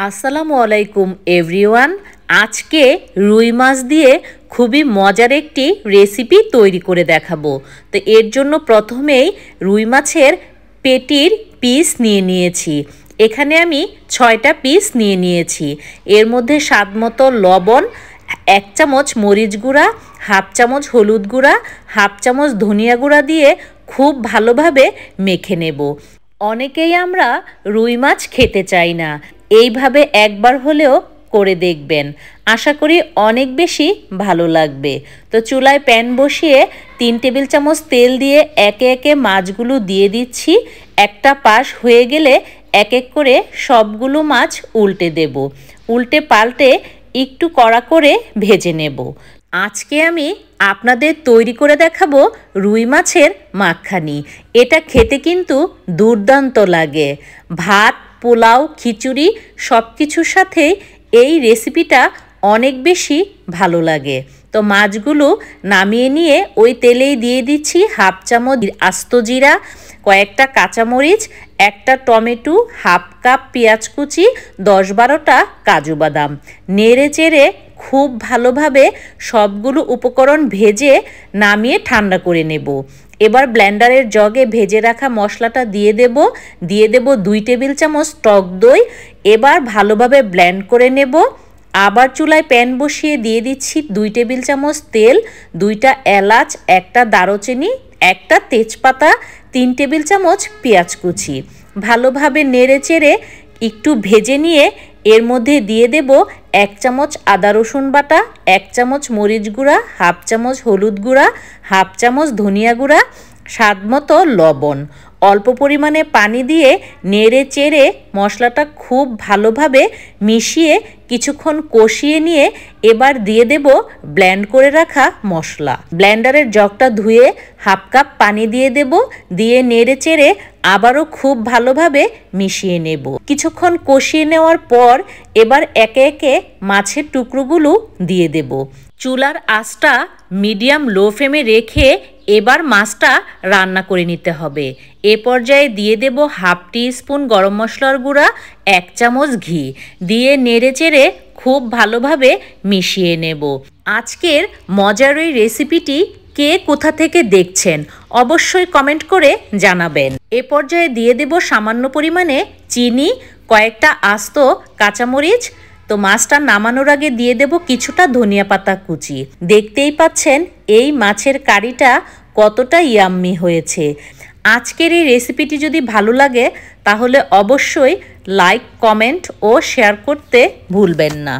আসসালামু আলাইকুম এভরিওয়ান। আজকে রুই মাছ দিয়ে খুবই মজার একটি রেসিপি তৈরি করে দেখাবো। তো এর জন্য প্রথমেই রুই মাছের পেটির পিস নিয়ে নিয়েছি। এখানে আমি 6টা পিস নিয়ে নিয়েছি। এর মধ্যে স্বাদমতো লবণ, 1 চামচ মরিচ গুঁড়া, হাফ চামচ হলুদ গুঁড়া, হাফ চামচ ধনিয়া গুঁড়া দিয়ে খুব ভালোভাবে মেখে নেব। অনেকেই আমরা রুই মাছ খেতে চাই না, এইভাবে একবার হলেও করে দেখবেন, আশা করি অনেক বেশি ভালো লাগবে। তো চুলায় প্যান বসিয়ে 3 টেবিল চামচ তেল দিয়ে একে একে মাছগুলো দিয়ে দিচ্ছি। একটা পাশ হয়ে গেলে এক এক করে সবগুলো মাছ উল্টে দেব। উল্টে পাল্টে একটু কড়া করে ভেজে নেব। আজকে আমি আপনাদের তৈরি করে দেখাবো রুই মাছের মাখখানি। এটা খেতে কিন্তু দুর্দান্ত লাগে। ভাত, পোলাও, খিচুড়ি সব কিছুর সাথে এই রেসিপিটা অনেক বেশি ভালো লাগে। তো মাছগুলো নামিয়ে নিয়ে ওই তেলেই দিয়ে দিচ্ছি হাফ চামচ আস্ত জিরা, কয়েকটা কাঁচামরিচ, একটা টমেটো, হাফ কাপ পেঁয়াজ কুচি, 10-12টা কাজু বাদাম। নেড়ে চেড়ে খুব ভালোভাবে সবগুলো উপকরণ ভেজে নামিয়ে ঠান্ডা করে নেব। এবার ব্লেন্ডারের জগে ভেজে রাখা মশলাটা দিয়ে দেব 2 টেবিল চামচ টক দই। এবার ভালোভাবে ব্লেন্ড করে নেব। আবার চুলায় প্যান বসিয়ে দিয়ে দিচ্ছি 2 টেবিল চামচ তেল, 2টা এলাচ, একটা দারুচিনি, একটা তেজপাতা, 3 টেবিল চামচ পেঁয়াজ কুচি। ভালোভাবে নেড়ে চেড়ে একটু ভেজে নিয়ে এর মধ্যে দিয়ে দেব 1 চামচ আদা রসুন বাটা, 1 চামচ মরিচ গুঁড়া, হাফ চামচ হলুদ গুঁড়া, হাফ চামচ ধনিয়া গুঁড়া, স্বাদমতো লবণ। অল্প পরিমাণে পানি দিয়ে নেড়ে চেড়ে মশলাটা খুব ভালোভাবে মিশিয়ে কিছুক্ষণ কষিয়ে নিয়ে এবার দিয়ে দেব ব্লেন্ড করে রাখা মশলা। ব্লেন্ডারের জগটা ধুয়ে হাফ কাপ পানি দিয়ে দেব, দিয়ে নেড়ে চেড়ে আবারও খুব ভালোভাবে মিশিয়ে নেব। কিছুক্ষণ কষিয়ে নেওয়ার পর এবার একে একে মাছের টুকরোগুলো দিয়ে দেব। চুলার আঁচটা মিডিয়াম লো ফ্লেমে রেখে এবার মাছটা রান্না করে নিতে হবে। এ পর্যায়ে দিয়ে দেব হাফ টিস্পুন গরম মশলার গুঁড়া, 1 চামচ ঘি দিয়ে নেড়ে চেড়ে খুব ভালোভাবে মিশিয়ে নেব। আজকের মজার এই রেসিপিটি কে কোথা থেকে দেখছেন অবশ্যই কমেন্ট করে জানাবেন। এ পর্যায়ে দিয়ে দেব সামান্য পরিমাণে চিনি, কয়েকটা আস্ত কাঁচামরিচ। তো মাছটা নামানোর আগে দিয়ে দেব কিছুটা ধনিয়া পাতা কুচি। দেখতেই পাচ্ছেন এই মাছের কারিটা কতটা ইয়াম্মি হয়েছে। আজকের এই রেসিপিটি যদি ভালো লাগে তাহলে অবশ্যই লাইক, কমেন্ট ও শেয়ার করতে ভুলবেন না।